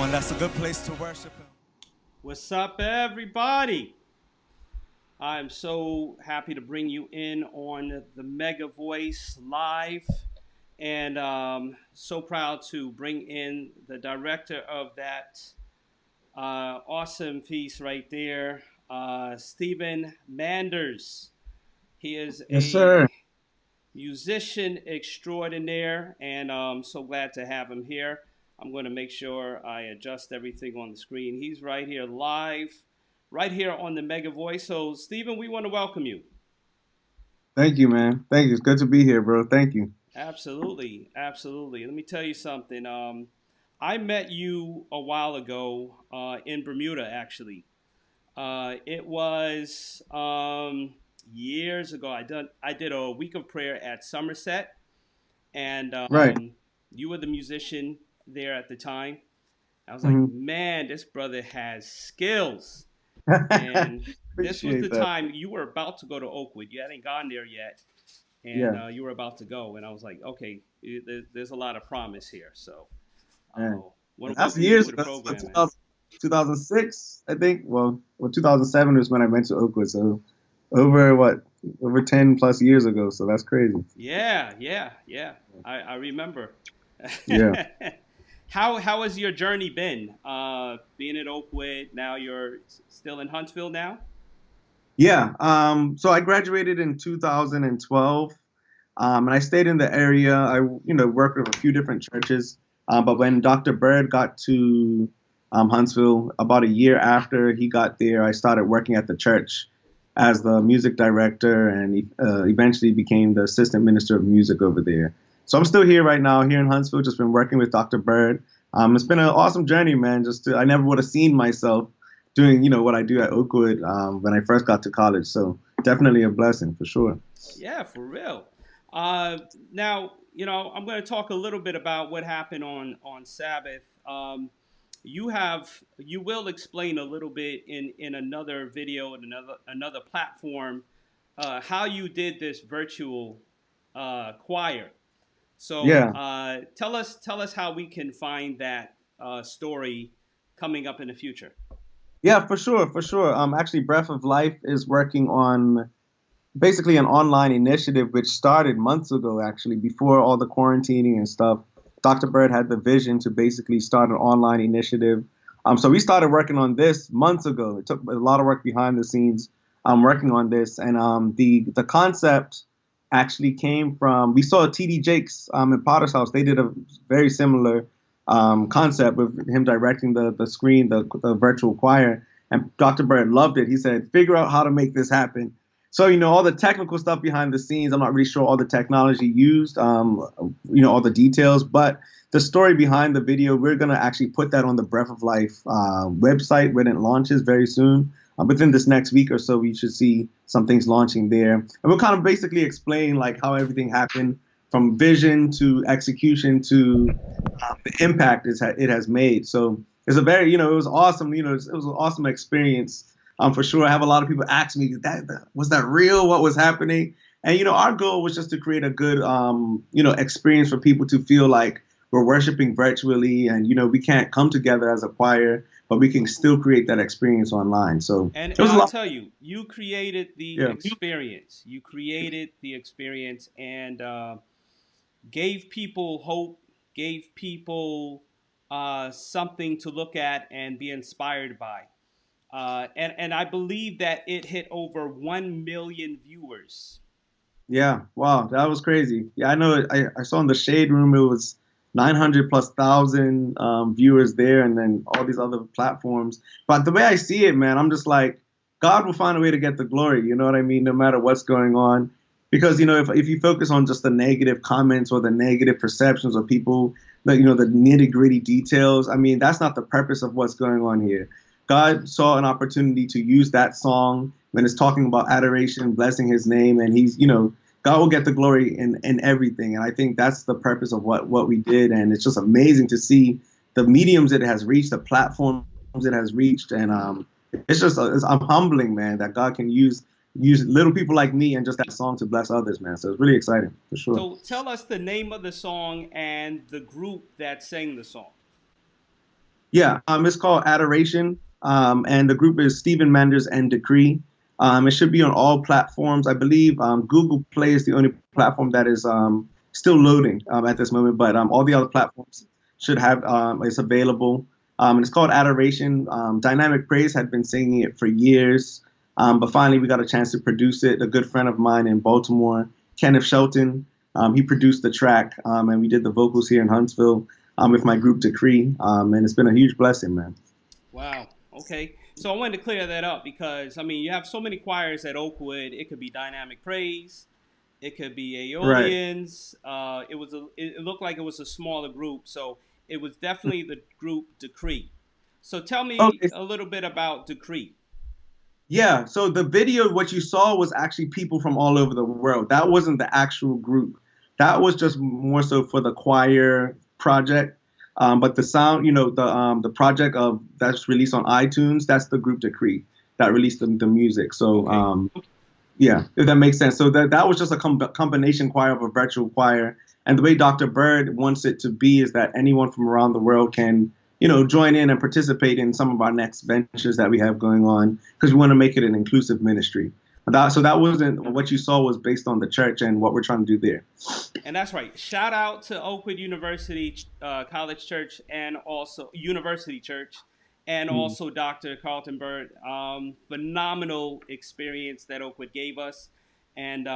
and that's a good place to worship him. What's up, everybody? I'm so happy to bring you in on the Mega Voice Live, and so proud to bring in the director of that awesome piece right there, Stephen Manders. He is Yes, sir. a musician extraordinaire, and I'm so glad to have him here. I'm going to make sure I adjust everything on the screen. He's right here live, right here on the Mega Voice. So, Stephen, we want to welcome you. Thank you, man. Thank you. It's good to be here, bro. Thank you. Absolutely, absolutely. Let me tell you something. I met you a while ago in Bermuda, actually. It was years ago. I did a week of prayer at Somerset, and Right. you were the musician there at the time. I was like, Hmm. man, this brother has skills. And this was Appreciate the that. time you were about to go to Oakwood. You hadn't gone there yet, and Yeah, you were about to go. And I was like, okay, there's a lot of promise here. So, man. want And to that's welcome you years to the ago. That's what, program, man. 2006, I think. Well, 2007 was when I went to Oakwood. So over what? Over 10 plus years ago. So that's crazy. Yeah, yeah, yeah. I remember. Yeah. How has your journey been? Being at Oakwood, now you're still in Huntsville now. Yeah. So I graduated in 2012. And I stayed in the area. Worked with a few different churches. But when Dr. Byrd got to Huntsville, about a year after he got there, I started working at the church as the music director, and eventually became the assistant minister of music over there. So I'm still here right now, here in Huntsville. Just been working with Dr. Byrd. It's been an awesome journey, man. I never would have seen myself doing, what I do at Oakwood when I first got to college. So definitely a blessing for sure. Yeah, for real. Uh, Now, I'm going to talk a little bit about what happened on Sabbath. You will explain a little bit in another video and another platform how you did this virtual choir. So Yeah. tell us how we can find that story coming up in the future. Yeah, for sure, for sure. Actually, Breath of Life is working on basically an online initiative which started months ago, actually, before all the quarantining and stuff. Dr. Bird had the vision to basically start an online initiative. So we started working on this months ago. It took a lot of work behind the scenes working on this. And the concept actually came from, we saw TD Jakes in Potter's House. They did a very similar concept with him directing the screen, the virtual choir. And Dr. Bird loved it. He said, figure out how to make this happen. So, all the technical stuff behind the scenes, I'm not really sure all the technology used, all the details, but the story behind the video, we're going to actually put that on the Breath of Life website when it launches very soon. Within this next week or so, we should see some things launching there. And we'll kind of basically explain like how everything happened from vision to execution to the impact it has made. So it's a very, it was awesome. It was an awesome experience. For sure. I have a lot of people ask me, was that real? What was happening? And, our goal was just to create a good, experience for people to feel like we're worshiping virtually and, we can't come together as a choir, but we can still create that experience online. So And it was a I'll lot. tell you, you created the Yeah. experience. You created the experience and gave people hope, gave people something to look at and be inspired by. And I believe that it hit over 1 million viewers. Yeah. Wow. That was crazy. Yeah. I know. I saw in the Shade Room, it was 900 plus thousand viewers there and then all these other platforms. But the way I see it, man, I'm just like, God will find a way to get the glory. You know what I mean? No matter what's going on. Because, if you focus on just the negative comments or the negative perceptions of people, the nitty gritty details, I mean, that's not the purpose of what's going on here. God saw an opportunity to use that song when it's talking about adoration, blessing his name, and God will get the glory in everything. And I think that's the purpose of what we did. And it's just amazing to see the mediums it has reached, the platforms it has reached. And I'm humbling, man, that God can use little people like me and just that song to bless others, man. So it's really exciting for sure. So tell us the name of the song and the group that sang the song. Yeah, it's called Adoration, and the group is Stephen Manders and Decree. It should be on all platforms. I believe Google Play is the only platform that is still loading at this moment, but all the other platforms should have it's available. And it's called Adoration. Dynamic Praise had been singing it for years, but finally we got a chance to produce it. A good friend of mine in Baltimore, Kenneth Shelton, he produced the track, and we did the vocals here in Huntsville with my group Decree, and it's been a huge blessing, man. Wow. Okay. So I wanted to clear that up because I mean you have so many choirs at Oakwood. It could be Dynamic Praise, it could be Right. Aeolians. It looked like it was a smaller group, so it was definitely the group Decree. So tell me Okay. a little bit about Decree. Yeah. So the video, what you saw was actually people from all over the world. That wasn't the actual group. That was just more so for the choir project. But the sound, the project of that's released on iTunes, that's the group Decree that released the music. So Okay. yeah, if that makes sense. So that was just a combination choir of a virtual choir. And the way Dr. Byrd wants it to be is that anyone from around the world can, join in and participate in some of our next ventures that we have going on because we want to make it an inclusive ministry. So that wasn't what you saw was based on the church and what we're trying to do there. And that's right. Shout out to Oakwood University College Church and also University Church and Mm. also Dr. Carlton Byrd. Phenomenal experience that Oakwood gave us. And,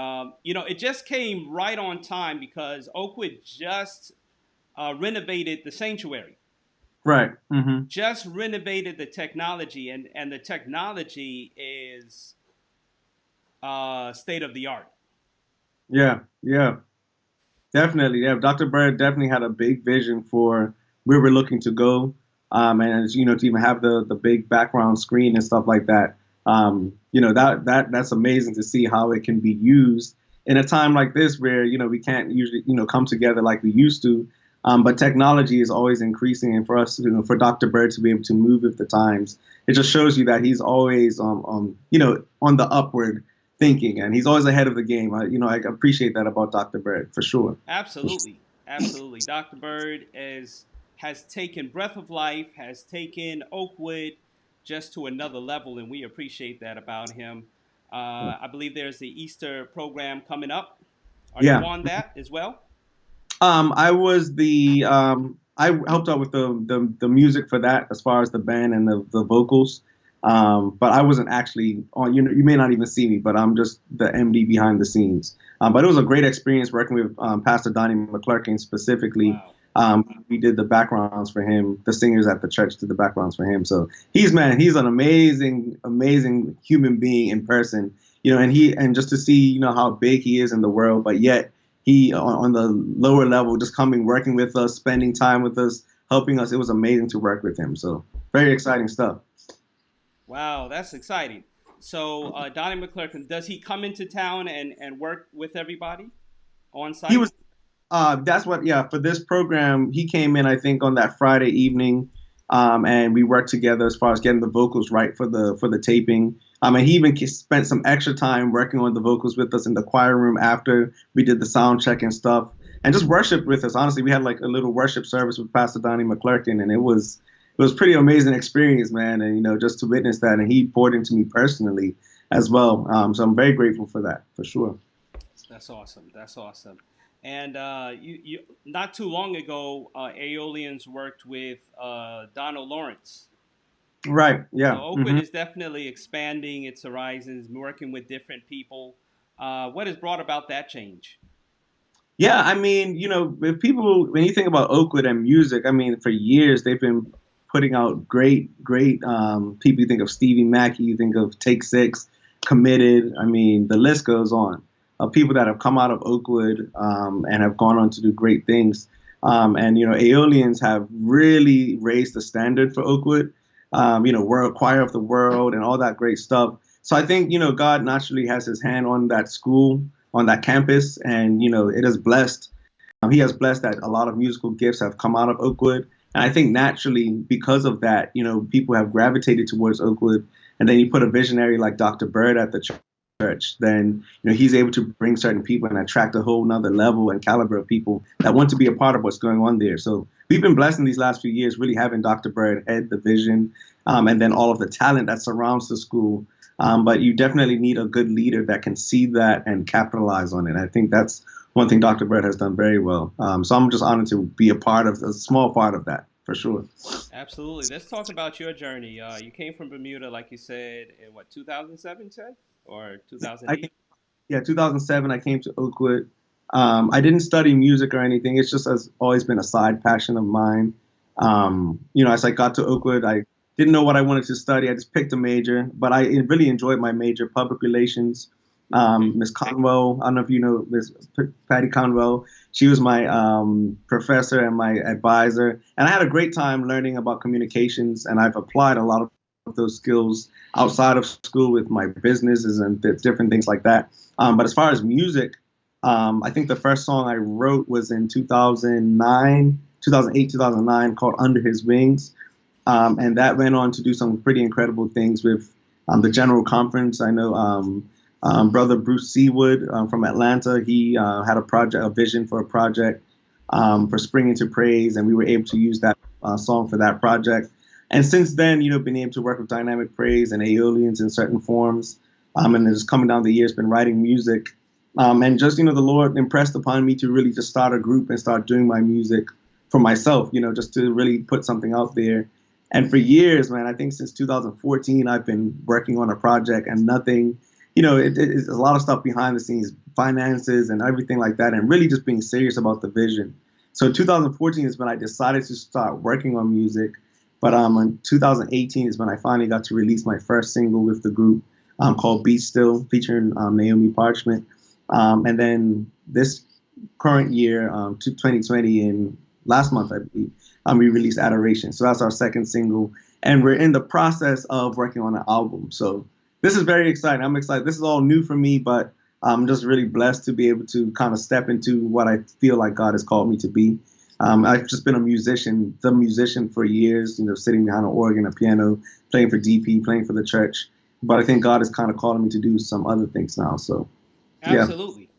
it just came right on time because Oakwood just renovated the sanctuary, Right. Hmm. just renovated the technology, and the technology is state of the art. Yeah. Yeah. Definitely. Yeah. Dr. Byrd definitely had a big vision for where we're looking to go. And to even have the big background screen and stuff like that. That's amazing to see how it can be used in a time like this where, we can't usually, come together like we used to. But technology is always increasing. And for us, for Dr. Byrd to be able to move with the times, it just shows you that he's always, on the upward thinking, and he's always ahead of the game. I appreciate that about Dr. Byrd for sure. Absolutely, absolutely. Dr. Byrd has taken Breath of Life, has taken Oakwood just to another level, and we appreciate that about him. I believe there's the Easter program coming up. Are you Yeah. on that as well? I helped out with the music for that as far as the band and the vocals. But I wasn't actually on, you may not even see me, but I'm just the MD behind the scenes. But it was a great experience working with Pastor Donnie McClurkin specifically. Wow. We did the backgrounds for him. The singers at the church did the backgrounds for him. So he's an amazing, amazing human being in person. And just to see, how big he is in the world, but yet he on the lower level, just coming, working with us, spending time with us, helping us. It was amazing to work with him. So very exciting stuff. Wow, that's exciting. So Donnie McClurkin, does he come into town and work with everybody on He site? was That's what, yeah, for this program, he came in, I think, on that Friday evening, and we worked together as far as getting the vocals right for the taping. And he even spent some extra time working on the vocals with us in the choir room after we did the sound check and stuff, and just worshiped with us. Honestly, we had like a little worship service with Pastor Donnie McClurkin, and it was pretty amazing experience, man. And just to witness that, and he poured into me personally as well. So I'm very grateful for that, for sure. That's awesome. That's awesome. And you not too long ago, Aeolians worked with Donald Lawrence. Right. So Yeah. Oakwood is definitely expanding its horizons, working with different people. What has brought about that change? Yeah, I mean, if people, when you think about Oakwood and music, I mean, for years they've been putting out great people. You think of Stevie Mackey, you think of Take Six, Committed. I mean, the list goes on. People that have come out of Oakwood and have gone on to do great things. And Aeolians have really raised the standard for Oakwood. World Choir of the World and all that great stuff. So I think God naturally has His hand on that school, on that campus, and it has blessed. He has blessed that a lot of musical gifts have come out of Oakwood, and I think naturally because of that, people have gravitated towards Oakwood. And then you put a visionary like Dr. Byrd at the church, then he's able to bring certain people and attract a whole nother level and caliber of people that want to be a part of what's going on there. So we've been blessed in these last few years, really having Dr. Byrd head the vision, and then all of the talent that surrounds the school. But you definitely need a good leader that can see that and capitalize on it. I think that's one thing Dr. Byrd has done very well. So I'm just honored to be a small part of that for sure. Absolutely. Let's talk about your journey. You came from Bermuda, like you said, in what, 2007, said? Or I 2008? Yeah, 2007, I came to Oakwood. I didn't study music or anything. It's just has always been a side passion of mine. As I got to Oakwood, I didn't know what I wanted to study. I just picked a major, but I really enjoyed my major, public relations. Okay. Miss Conwell, I don't know if you know Miss Patty Conwell. She was my professor and my advisor, and I had a great time learning about communications. And I've applied a lot of those skills outside of school with my businesses and different things like that. But as far as music, I think the first song I wrote was in 2009, 2008, 2009, called Under His Wings. And that went on to do some pretty incredible things with the General Conference. I know Brother Bruce Seawood from Atlanta, he had a vision for a project for Spring into Praise, and we were able to use that song for that project. And since then, been able to work with Dynamic Praise and Aeolians in certain forms. And then just coming down the years, been writing music. And just, the Lord impressed upon me to really just start a group and start doing my music for myself, just to really put something out there. And for years, man, I think since 2014, I've been working on a project and nothing, it's a lot of stuff behind the scenes, finances and everything like that, and really just being serious about the vision. So 2014 is when I decided to start working on music. But in 2018 is when I finally got to release my first single with the group called Be Still, featuring Naomi Parchment. And then this current year, 2020, in last month, I believe, we released Adoration. So that's our second single. And we're in the process of working on an album. So this is very exciting. I'm excited. This is all new for me, but I'm just really blessed to be able to kind of step into what I feel like God has called me to be. I've just been the musician for years, sitting behind an organ, a piano, playing for DP, playing for the church. But I think God is kind of calling me to do some other things now. So, yeah. Absolutely.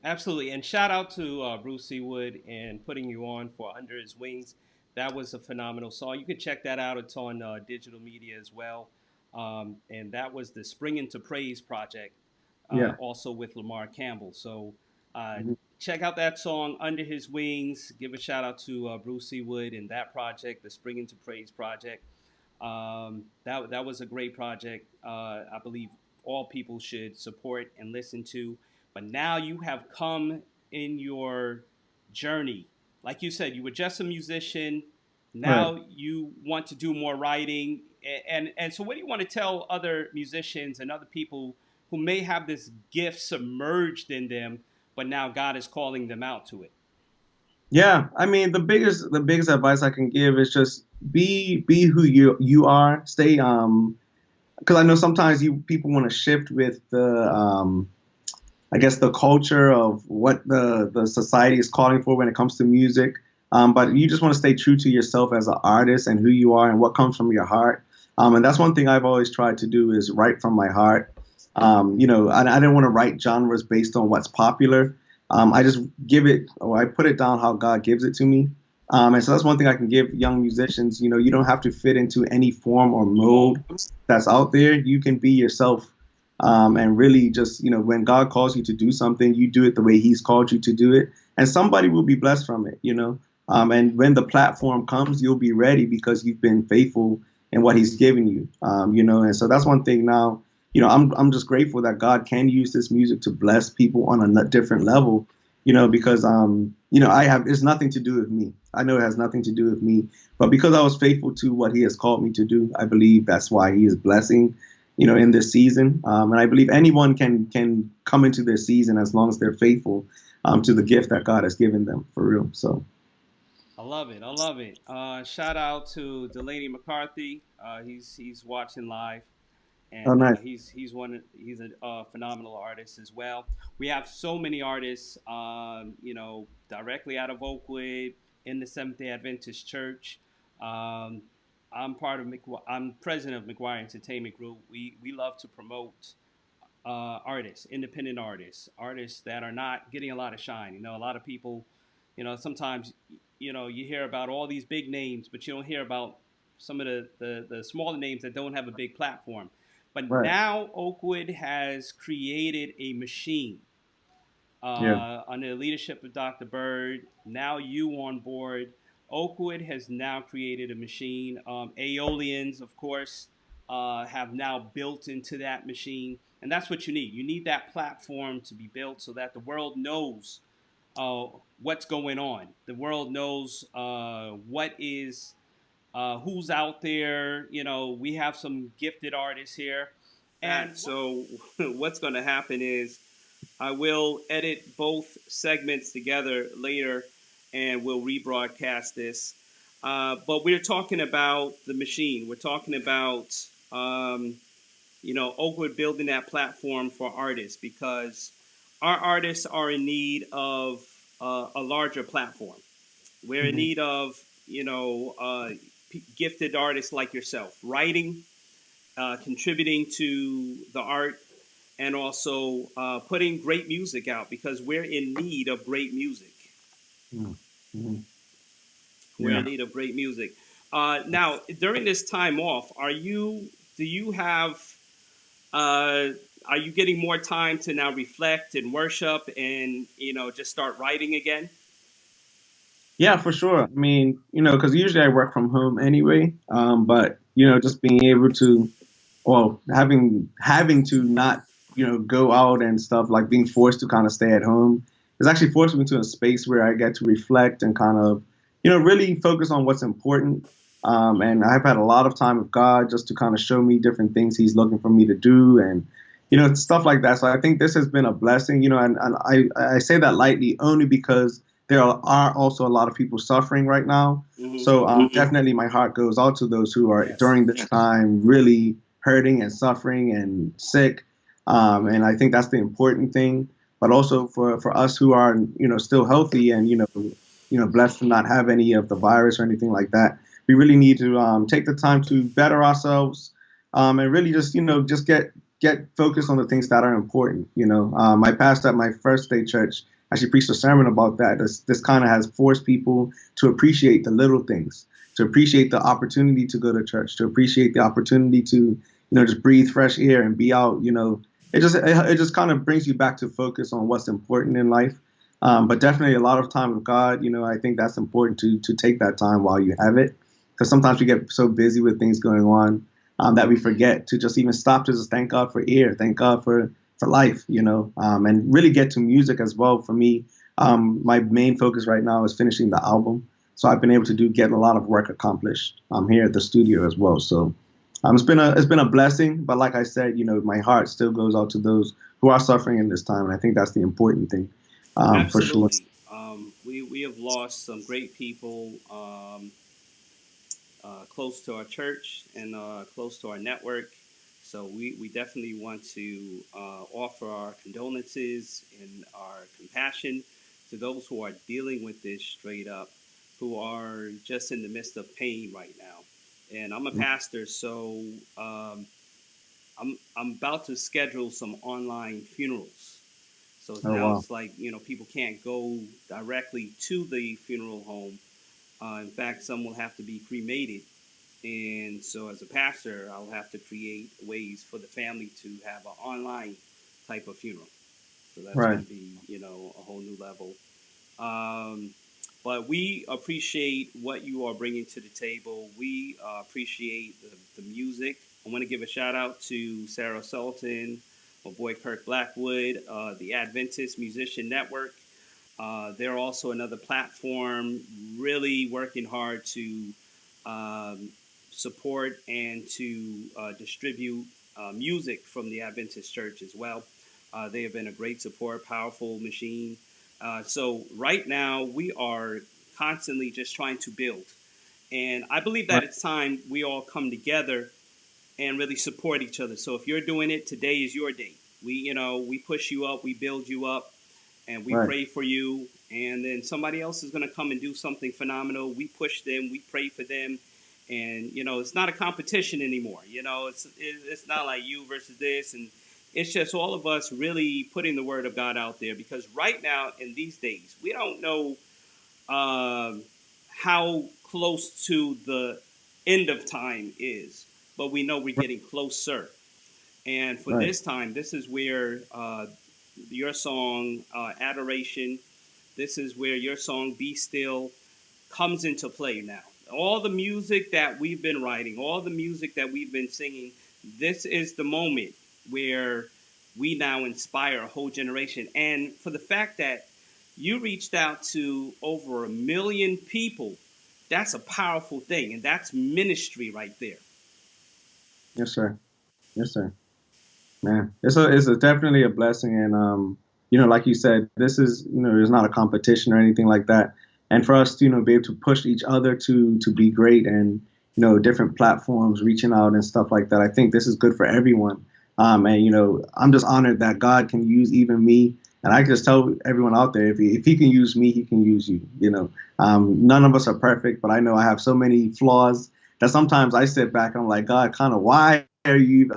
Absolutely. And shout out to Bruce Seawood and putting you on for Under His Wings. That was a phenomenal song. You can check that out. It's on digital media as well. And that was the Spring into Praise project, Yeah. also with Lamar Campbell. So uh, Mhm. check out that song, Under His Wings. Give a shout out to Bruce Seawood and that project, the Spring into Praise project. That was a great project. I believe all people should support and listen to. But now you have come in your journey. Like you said, you were just a musician. Right. Now you want to do more writing. And so, what do you want to tell other musicians and other people who may have this gift submerged in them, but now God is calling them out to it? Yeah. I mean, the biggest advice I can give is just be who you are. Stay because I know sometimes you people want to shift with the I guess the culture of what the society is calling for when it comes to music. But you just want to stay true to yourself as an artist and who you are and what comes from your heart. And that's one thing I've always tried to do is write from my heart. I didn't want to write genres based on what's popular. I just give it, or I put it down how God gives it to me. And so that's one thing I can give young musicians. You don't have to fit into any form or mold that's out there. You can be yourself, and really just, when God calls you to do something, you do it the way He's called you to do it, and somebody will be blessed from it. And when the platform comes, you'll be ready because you've been faithful in what He's given you. And so that's one thing now. I'm just grateful that God can use this music to bless people on a different level. Because it's nothing to do with me. I know it has nothing to do with me, but because I was faithful to what He has called me to do, I believe that's why He is blessing, in this season. And I believe anyone can come into their season as long as they're faithful to the gift that God has given them, for real. So, I love it. I love it. Shout out to Delaney McCarthy. He's watching live, oh, and nice. he's a phenomenal artist as well. We have so many artists, directly out of Oakwood in the Seventh Day Adventist Church. Um, I'm president of McGuire Entertainment Group. We love to promote artists, independent artists, artists that are not getting a lot of shine. A lot of people, Sometimes, you hear about all these big names, but you don't hear about some of the smaller names that don't have a big platform. But Right. now Oakwood has created a machine Yeah. under the leadership of Dr. Byrd. Now you on board. Oakwood has now created a machine. Aeolians, of course, have now built into that machine. And that's what you need. You need that platform to be built so that the world knows uh, what's going on. The world knows what is who's out there. We have some gifted artists here, and so what's going to happen is I will edit both segments together later, and we'll rebroadcast this. But we're talking about the machine. We're talking about Oakwood building that platform for artists because our artists are in need of a larger platform. We're in Hmm. need of gifted artists like yourself, writing, contributing to the art, and also putting great music out because we're in need of great music. Hmm. We're Yeah. in need of great music. Now, during this time off, do you have uh, are you getting more time to now reflect and worship and just start writing again? Yeah, for sure. I mean, because usually I work from home anyway. But just being able to, well, having to not, go out and stuff, like being forced to kind of stay at home, is actually forcing me to a space where I get to reflect and kind of, really focus on what's important. And I've had a lot of time with God just to kind of show me different things He's looking for me to do, and stuff like that. So I think this has been a blessing, and I say that lightly only because there are also a lot of people suffering right now. So definitely my heart goes out to those who are Yes. during this time really hurting and suffering and sick. And I think that's the important thing. But also for us who are still healthy and blessed to not have any of the virus or anything like that, we really need to take the time to better ourselves, and really just get focused on the things that are important. My pastor at my first day church actually preached a sermon about that. This kind of has forced people to appreciate the little things, to appreciate the opportunity to go to church, to appreciate the opportunity to, just breathe fresh air and be out. It just kind of brings you back to focus on what's important in life. But definitely a lot of time with God. I think that's important to take that time while you have it, because sometimes we get so busy with things going on, that we forget to just even stop to just thank God for air, thank God for life, and really get to music as well. For me, my main focus right now is finishing the album. So I've been able to get a lot of work accomplished here at the studio as well. So it's been a blessing. But like I said, my heart still goes out to those who are suffering in this time, and I think that's the important thing, for sure. Absolutely. We have lost some great people close to our church and close to our network. So we definitely want to offer our condolences and our compassion to those who are dealing with this straight up, who are just in the midst of pain right now. And I'm a pastor, so I'm about to schedule some online funerals. So Oh now wow. it's like people can't go directly to the funeral home. In fact, some will have to be cremated, and so as a pastor, I'll have to create ways for the family to have an online type of funeral. So that's Right. going to be, a whole new level. Um, but we appreciate what you are bringing to the table. We appreciate the music. I want to give a shout out to Sarah Sultan, my boy Kirk Blackwood, the Adventist Musician Network. They're also another platform really working hard to um, support and to distribute music from the Adventist Church as well. They have been a great support, powerful machine. So right now we are constantly just trying to build, and I believe that Right. it's time we all come together and really support each other. So if you're doing it, today is your day. We push you up, we build you up, and we Right. pray for you. And then somebody else is going to come and do something phenomenal. We push them, we pray for them, and it's not a competition anymore. It's not like you versus this, and it's just all of us really putting the word of God out there. Because right now in these days, we don't know um, how close to the end of time is, but we know we're getting closer. And for Right. this time, this is where your song, Adoration, this is where your song, Be Still, comes into play now. All the music that we've been writing, all the music that we've been singing, this is the moment where we now inspire a whole generation. And for the fact that you reached out to over 1 million people, that's a powerful thing. And that's ministry right there. Yes, sir. Yes, sir. Man, it's definitely a blessing, and like you said, this is there's not a competition or anything like that, and for us to be able to push each other to be great, and different platforms reaching out and stuff like that. I think this is good for everyone, and I'm just honored that God can use even me, and I just tell everyone out there if he can use me, he can use you. None of us are perfect, but I know I have so many flaws that sometimes I sit back and I'm like, God, kind of why are you even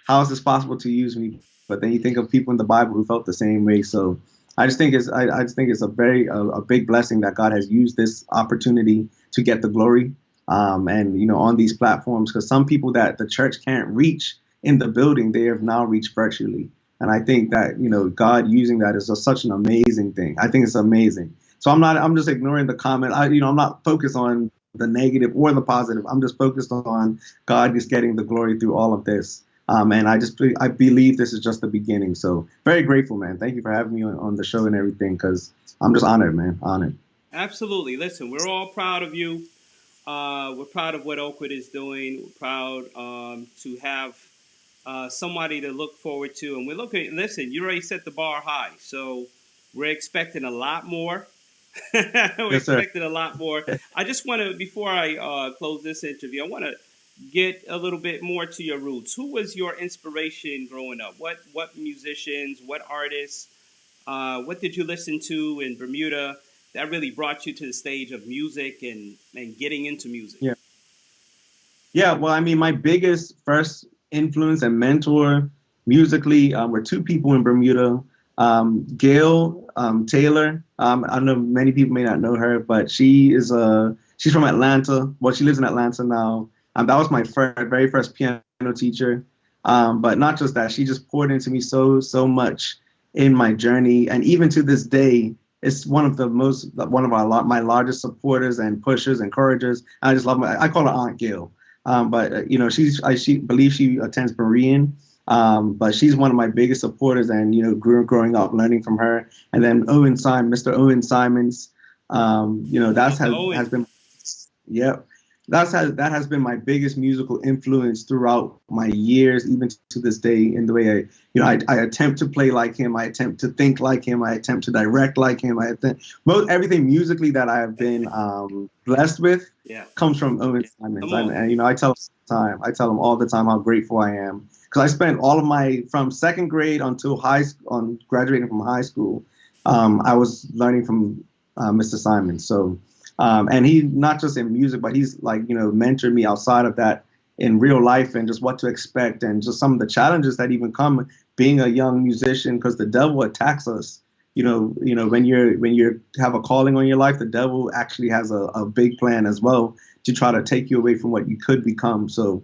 how is this possible to use me? But then you think of people in the Bible who felt the same way. So I just think it's a big blessing that God has used this opportunity to get the glory, and on these platforms, because some people that the church can't reach in the building, they have now reached virtually. And I think that God using that is such an amazing thing. I think it's amazing. So I'm just ignoring the comment. I'm not focused on the negative or the positive. I'm just focused on God just getting the glory through all of this. And I believe this is just the beginning. So very grateful, man. Thank you for having me on the show and everything, because I'm just honored, man. Honored. Absolutely. Listen, we're all proud of you. We're proud of what Oakwood is doing. We're proud to have somebody to look forward to. And we're looking, listen, you already set the bar high. So we're expecting a lot more. We're Yes, sir. expecting a lot more. I just want to, before I close this interview, I want to get a little bit more to your roots. Who was your inspiration growing up? What musicians, what artists, what did you listen to in Bermuda that really brought you to the stage of music and getting into music? Yeah. Yeah. Well, I mean, my biggest first influence and mentor musically were two people in Bermuda. Gail Taylor. I know many people may not know her, but she's from Atlanta. Well, she lives in Atlanta now. That was my very first piano teacher. But not just that, she just poured into me so much in my journey, and even to this day, it's one of my largest supporters and pushers, encouragers. I just love I call her Aunt Gail. But she believes she attends Berean. But she's one of my biggest supporters, and growing up learning from her. And then Mr. Owen Simons, Mr. Owen. has been, yeah, that has been my biggest musical influence throughout my years, even to this day. In the way I attempt to play like him, I attempt to think like him, I attempt to direct like him. Everything musically that I have been blessed with Yeah. comes from Owen Simons. Come on. And I tell him all the time how grateful I am, because I spent all of from second grade until graduating from high school, I was learning from Mr. Simons. So. And he not just in music, but he's mentored me outside of that in real life, and just what to expect, and just some of the challenges that even come being a young musician, because the devil attacks us. When you have a calling on your life, the devil actually has a big plan as well to try to take you away from what you could become. So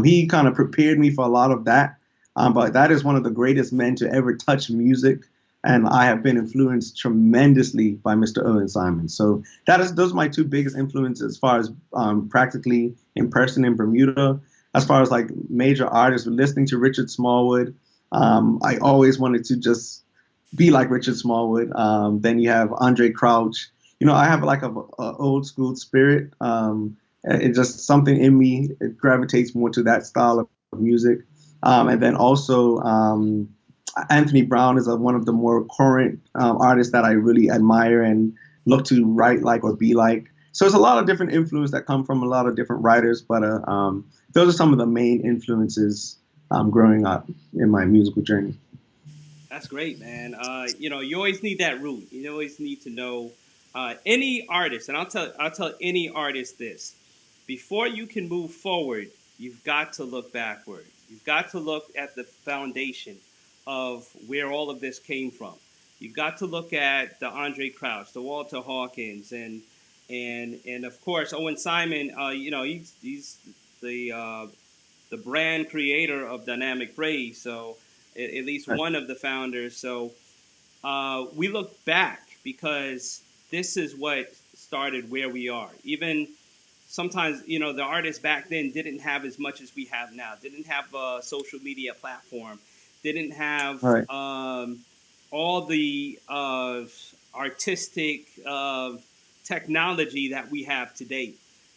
he kind of prepared me for a lot of that. But that is one of the greatest men to ever touch music. And I have been influenced tremendously by Mr. Owen Simons. So those are my two biggest influences as far as practically in person in Bermuda. As far as like major artists, listening to Richard Smallwood, I always wanted to just be like Richard Smallwood. Then you have Andre Crouch. I have like a old school spirit. It's just something in me. It gravitates more to that style of music. And then also Anthony Brown is one of the more current artists that I really admire and look to write like or be like. So there's a lot of different influence that come from a lot of different writers, but those are some of the main influences growing up in my musical journey. That's great, man. You always need that root. You always need to know any artist, and I'll tell any artist this: before you can move forward, you've got to look backward. You've got to look at the foundation of where all of this came from. You've got to look at the Andre Crouch, the Walter Hawkins, and of course Owen Simon. He's the brand creator of Dynamic Praise. So at least Right. one of the founders. So we look back because this is what started where we are. Even sometimes, the artists back then didn't have as much as we have now. Didn't have a social media platform. Didn't have Right. all the artistic technology that we have today.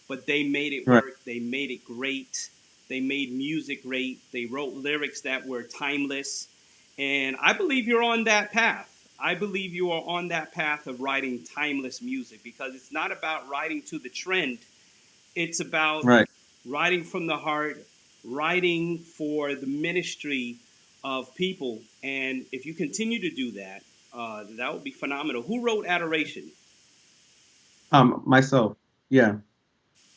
But they made it Right. work. They made it great. They made music great. They wrote lyrics that were timeless. And I believe you're on that path. I believe you are on that path of writing timeless music, because it's not about writing to the trend. It's about Right. writing from the heart, writing for the ministry of people. And if you continue to do that, that would be phenomenal. Who wrote Adoration? Myself. Yeah.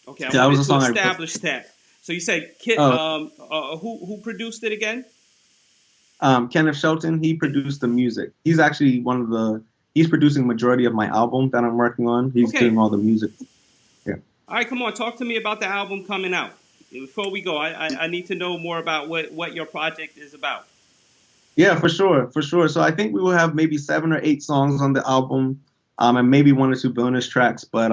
Okay, I Yeah, that was wanted a to song I wrote. establish that. So you said Kit. Oh, Who produced it again? Kenneth Shelton, he produced the music. He's actually he's producing majority of my album that I'm working on. He's Okay. doing all the music. Yeah. All right, come on, talk to me about the album coming out. Before we go, I need to know more about what your project is about. Yeah, for sure, for sure. So I think we will have maybe 7 or 8 songs on the album, and maybe 1 or 2 bonus tracks. But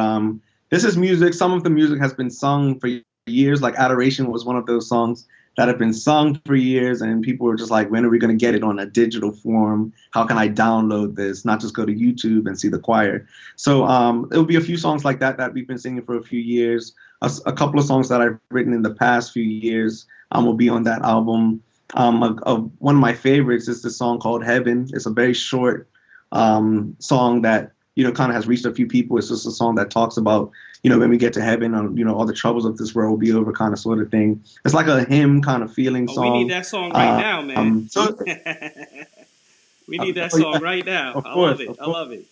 this is music. Some of the music has been sung for years. Like Adoration was one of those songs that have been sung for years, and people were just like, when are we going to get it on a digital form? How can I download this? Not just go to YouTube and see the choir. So it'll be a few songs like that we've been singing for a few years. A couple of songs that I've written in the past few years will be on that album. One of my favorites is this song called Heaven. It's a very short song that kind of has reached a few people. It's just a song that talks about when we get to heaven, all the troubles of this world will be over, kind of sort of thing. It's like a hymn kind of feeling song. We need that song right now, man. We need that song yeah, right now. of I course, love it. of I course. love it.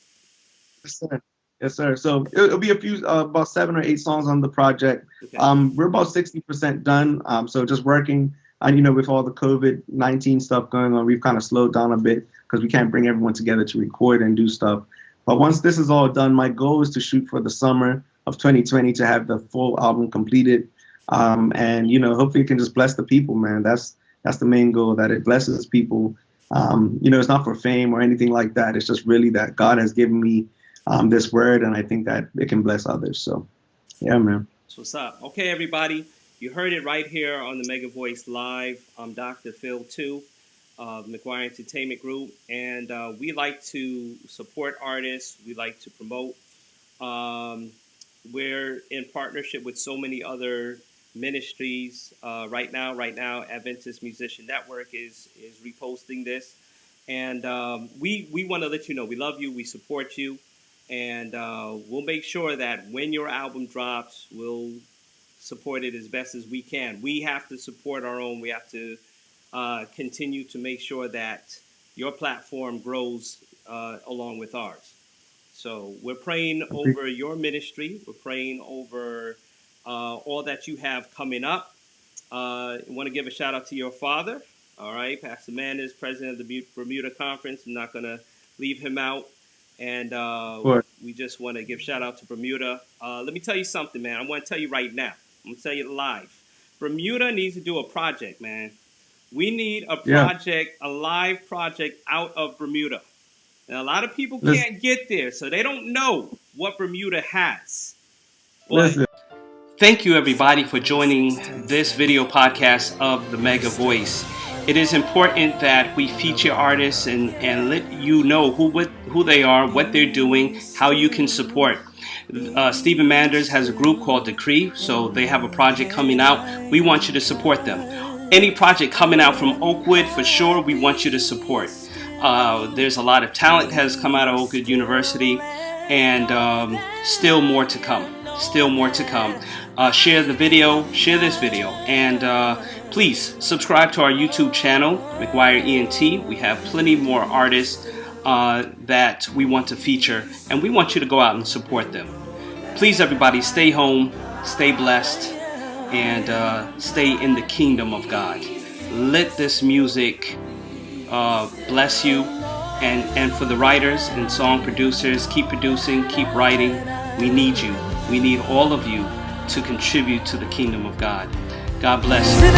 Yes, sir. Yes, sir. So it'll be a few, about 7 or 8 songs on the project. Okay. We're about 60% done. So just working. And with all the COVID-19 stuff going on, we've kind of slowed down a bit because we can't bring everyone together to record and do stuff. But once this is all done, my goal is to shoot for the summer of 2020 to have the full album completed. And hopefully it can just bless the people, man. That's the main goal, that it blesses people. It's not for fame or anything like that. It's just really that God has given me this word, and I think that it can bless others. So, yeah, man. That's what's up. Okay, everybody. You heard it right here on the Mega Voice Live. I'm Dr. Phil 2 of McGuire Entertainment Group, and we like to support artists. We like to promote. We're in partnership with so many other ministries right now. Adventist Musician Network is reposting this, and we want to let you know we love you, we support you, and we'll make sure that when your album drops, we'll support it as best as we can. We have to support our own. We have to continue to make sure that your platform grows along with ours. So we're praying over your ministry. We're praying over all that you have coming up. I want to give a shout out to your father. All right, Pastor Manders, president of the Bermuda Conference. I'm not going to leave him out. And we just want to give shout out to Bermuda. Let me tell you something, man. I want to tell you right now. I'm going to tell you live. Bermuda needs to do a project, man. We need a project, a live project out of Bermuda. And a lot of people can't get there, so they don't know what Bermuda has. But thank you, everybody, for joining this video podcast of the Mega Voice. It is important that we feature artists and let you know who they are, what they're doing, how you can support. Stephen Manders has a group called Decree, so they have a project coming out. We want you to support them. Any project coming out from Oakwood, for sure, we want you to support. There's a lot of talent that has come out of Oakwood University, and still more to come. Still more to come. Share the video, share this video, and please subscribe to our YouTube channel, McGuire ENT. We have plenty more artists that we want to feature, and we want you to go out and support them. Please, everybody, stay home, stay blessed, and stay in the kingdom of God. Let this music bless you, And for the writers and song producers, keep producing, keep writing. We need you. We need all of you to contribute to the kingdom of God. God bless you.